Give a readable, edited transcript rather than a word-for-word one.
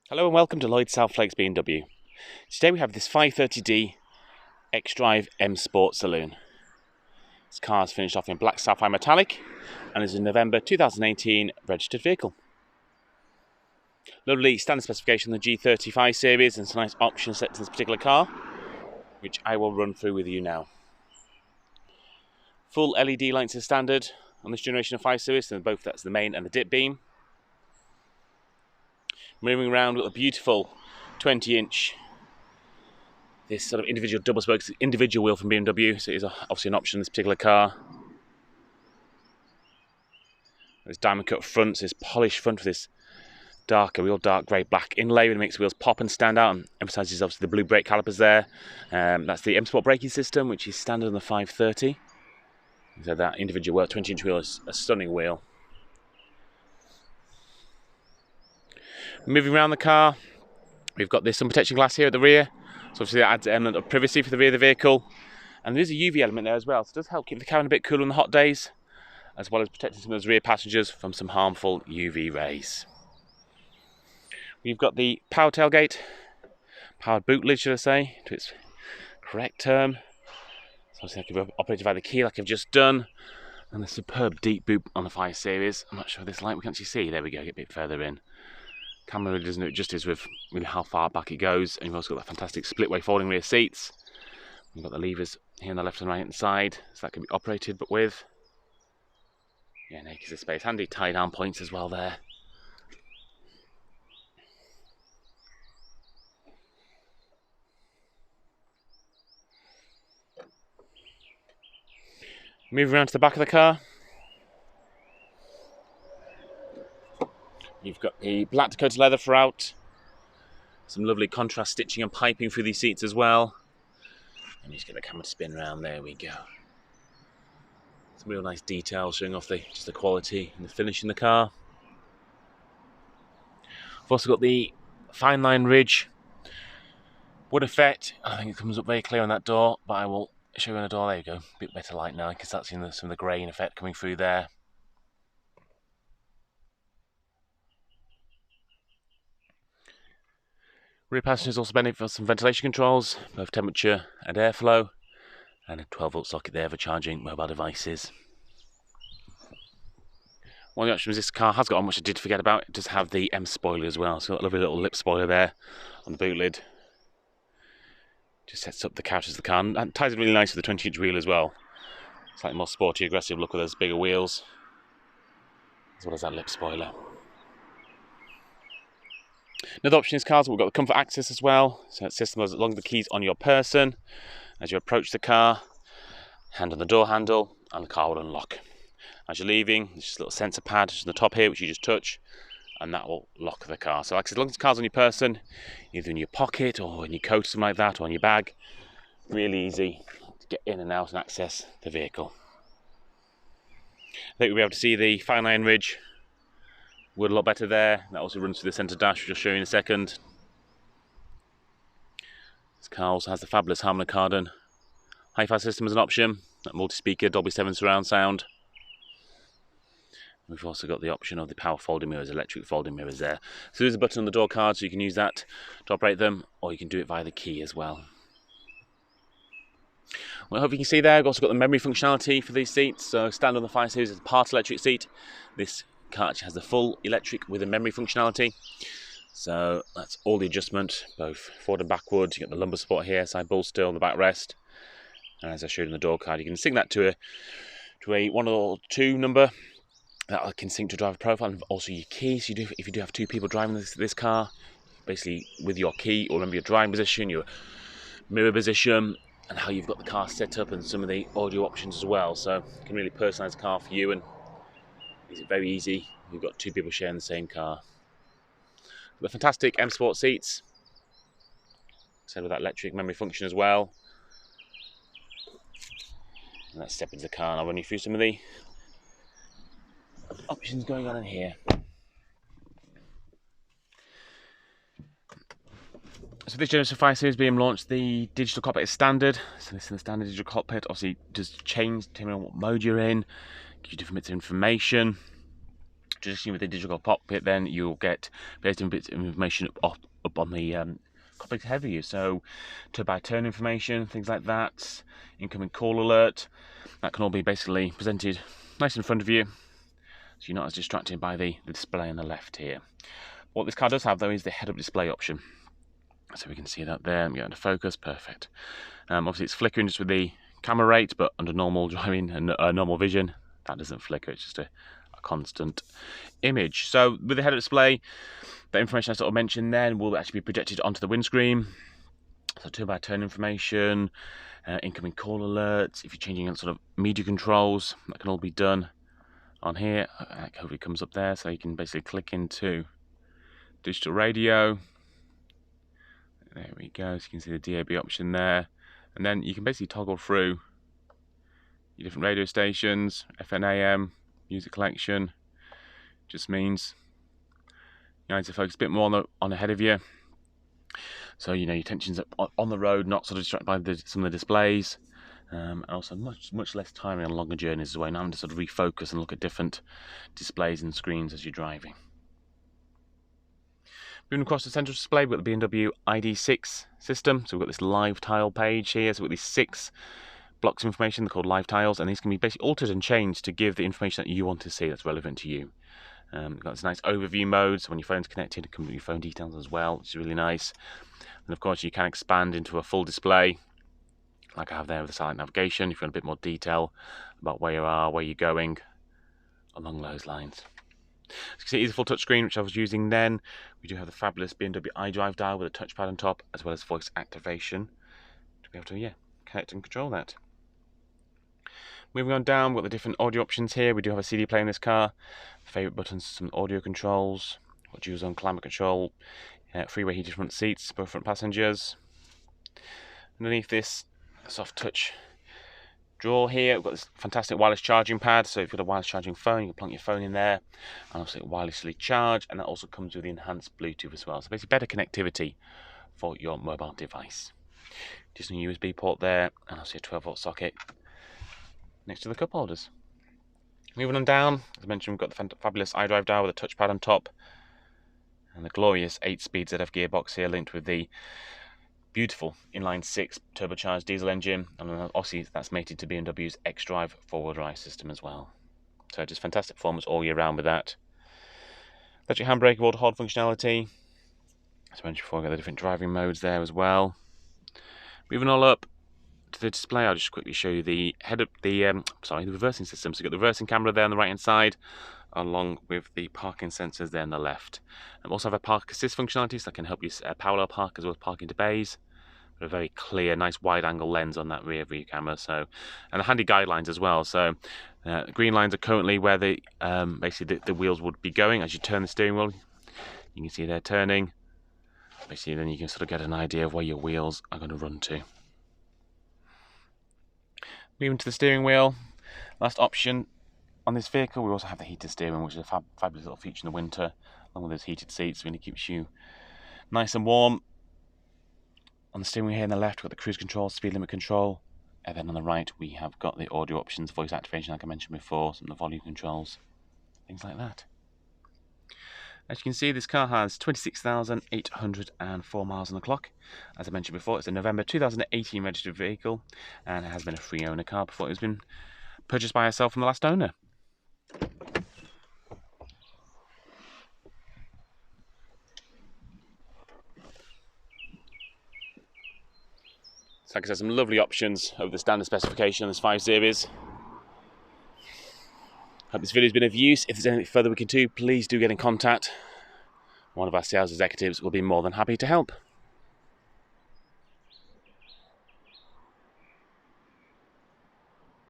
Hello and welcome to Lloyd South Lakes BMW. Today we have this 530D xDrive M Sport Saloon. This car is finished off in black sapphire metallic and is a November 2018 registered vehicle. Lovely standard specification of the G35 series and some nice options set to this particular car, which I will run through with you now. Full LED lights is standard on this generation of 5 Series, and both that's the main and the dip beam. Moving around with a beautiful 20-inch, this sort of individual double spoke individual wheel from BMW, so it is obviously an option in this particular car. This diamond cut front, this polished front with this real dark grey black inlay, which makes the wheels pop and stand out, and emphasises obviously the blue brake calipers there. That's the M Sport braking system, which is standard on the 530. So that individual 20-inch wheel is a stunning wheel. Moving around the car, we've got this sun protection glass here at the rear, so obviously that adds an element of privacy for the rear of the vehicle, and there is a UV element there as well, so it does help keep the cabin a bit cooler on the hot days, as well as protecting some of those rear passengers from some harmful UV rays. We've got the power tailgate, powered boot lid should I say, to its correct term. So obviously that can be operated by the key like I've just done, and the superb deep boot on the 5 Series. I'm not sure if this light we can actually see, there we go, get a bit further in. Camera really doesn't do it justice with really how far back it goes, and you've also got that fantastic split-way folding rear seats. We've got the levers here on the left and right hand side, so that can be operated, but with acres of space. Handy tie-down points as well there. Moving around to the back of the car, you've got the black Dakota leather throughout, some lovely contrast stitching and piping through these seats as well. And just get the camera to spin around, there we go. Some real nice details showing off just the quality and the finish in the car. We've also got the fine line ridge wood effect. I think it comes up very clear on that door, but I will show you on the door, there you go. A bit better light now, because that's seeing some of the grain effect coming through there. Rear passengers also benefit from some ventilation controls, both temperature and airflow, and a 12-volt socket there for charging mobile devices. One of the options this car has got on, which I did forget about, it does have the M spoiler as well, so got a lovely little lip spoiler there on the boot lid. Just sets up the characters of the car, and ties it really nice with the 20-inch wheel as well. Slightly more sporty, aggressive look with those bigger wheels, as well as that lip spoiler. Another option in this car is we've got the comfort access as well, so it's system as long as the keys on your person. As you approach the car, hand on the door handle, and the car will unlock. As you're leaving, there's just a little sensor pad just on the top here, which you just touch, and that will lock the car. So like I said, as long as the car's on your person, either in your pocket or in your coat or something like that, or on your bag, really easy to get in and out and access the vehicle. I think we'll be able to see the fine line ridge wood a lot better there. That also runs through the centre dash, which I'll show you in a second. This car also has the fabulous Harman Kardon hi-fi system as an option, that multi-speaker Dolby 7 surround sound. We've also got the option of the power folding mirrors, electric folding mirrors there. So there's a button on the door card, so you can use that to operate them, or you can do it via the key as well. Well, I hope you can see there, I've also got the memory functionality for these seats. So standard on the 5 Series is a part electric seat. This car actually has the full electric with a memory functionality. So that's all the adjustment, both forward and backward. You got the lumbar support here, side bolster, the backrest. And as I showed in the door card, you can sync that to a 1 or 2 number. That can sync to driver profile, and also your key. So if you do have 2 people driving this car, basically with your key, or remember your driving position, your mirror position, and how you've got the car set up, and some of the audio options as well. So you can really personalise the car for you, and it's very easy. You've got 2 people sharing the same car. The fantastic M Sport seats, so with that electric memory function as well. And let's step into the car and I'll run you through some of the options going on in here. So this generation 5 Series being launched, the digital cockpit is standard. So this is the standard digital cockpit. Obviously, does change depending on what mode you're in. Gives you different bits of information. traditionally with the digital cockpit, then you'll get various bits of information up on the cockpit ahead of you. So turn-by-turn information, things like that, incoming call alert, that can all be basically presented nice in front of you, so you're not as distracted by the display on the left here. What this car does have though is the head-up display option. So we can see that there, and get into focus, perfect. Obviously it's flickering just with the camera rate, but under normal driving and normal vision, that doesn't flicker, it's just a constant image. So with the head-up display, the information I sort of mentioned then will actually be projected onto the windscreen. So turn-by-turn information, incoming call alerts, if you're changing sort of media controls, that can all be done on here. Hopefully it comes up there, so you can basically click into digital radio. There we go, so you can see the DAB option there, and then you can basically toggle through your different radio stations, FM, AM, music collection. Just means you need to focus a bit more on ahead of you, so you know your attention's on the road, not sort of distracted by some of the displays, and also much less tiring on longer journeys as well. Now having to sort of refocus and look at different displays and screens as you're driving. Moving across the central display, we've got the BMW ID6 system. So we've got this live tile page here. So we've got these 6 blocks of information, they're called live tiles, and these can be basically altered and changed to give the information that you want to see that's relevant to you. We've got this nice overview mode, so when your phone's connected, it comes with your phone details as well, which is really nice. And of course, you can expand into a full display, like I have there with the silent navigation, if you want a bit more detail about where you are, where you're going, along those lines. As you can see, it's a full touchscreen, which I was using then. We do have the fabulous BMW iDrive dial with a touchpad on top, as well as voice activation to be able to, connect and control that. Moving on down, we've got the different audio options here. We do have a CD player in this car. Favourite buttons, some audio controls. We've got dual zone climate control, freeway heated front seats, both front passengers. Underneath this soft touch drawer here, we've got this fantastic wireless charging pad. So if you've got a wireless charging phone, you can plug your phone in there and also wirelessly charge, and that also comes with the enhanced Bluetooth as well. So basically better connectivity for your mobile device. Just a USB port there, and also a 12-volt socket next to the cup holders. Moving on down, as I mentioned, we've got the fabulous iDrive dial with a touchpad on top, and the glorious 8-speed ZF gearbox here linked with the beautiful inline-6 turbocharged diesel engine, and obviously that's mated to BMW's xDrive four-wheel drive system as well. So just fantastic performance all year round with that. Electric handbrake, wall to hold functionality. As I mentioned before, we've got the different driving modes there as well. Moving all up to the display, I'll just quickly show you the the reversing system. So you've got the reversing camera there on the right hand side, along with the parking sensors there on the left. And we also have a park assist functionality, so that can help you parallel park as well as park into bays. A very clear, nice wide-angle lens on that rear view camera. So, and the handy guidelines as well. So, the green lines are currently where the basically the wheels would be going as you turn the steering wheel. You can see they're turning. Basically, then you can sort of get an idea of where your wheels are going to run to. Moving to the steering wheel, last option on this vehicle, we also have the heated steering, which is a fabulous little feature in the winter, along with those heated seats. Really keeps you nice and warm. On the steering wheel here on the left, we've got the cruise control, speed limit control, and then on the right we have got the audio options, voice activation like I mentioned before, some of the volume controls, things like that. As you can see, this car has 26,804 miles on the clock. As I mentioned before, it's a November 2018 registered vehicle, and it has been a free owner car before it has been purchased by herself from the last owner. So like I said, some lovely options over the standard specification on this 5 Series. Hope this video has been of use. If there's anything further we can do, please do get in contact. One of our sales executives will be more than happy to help.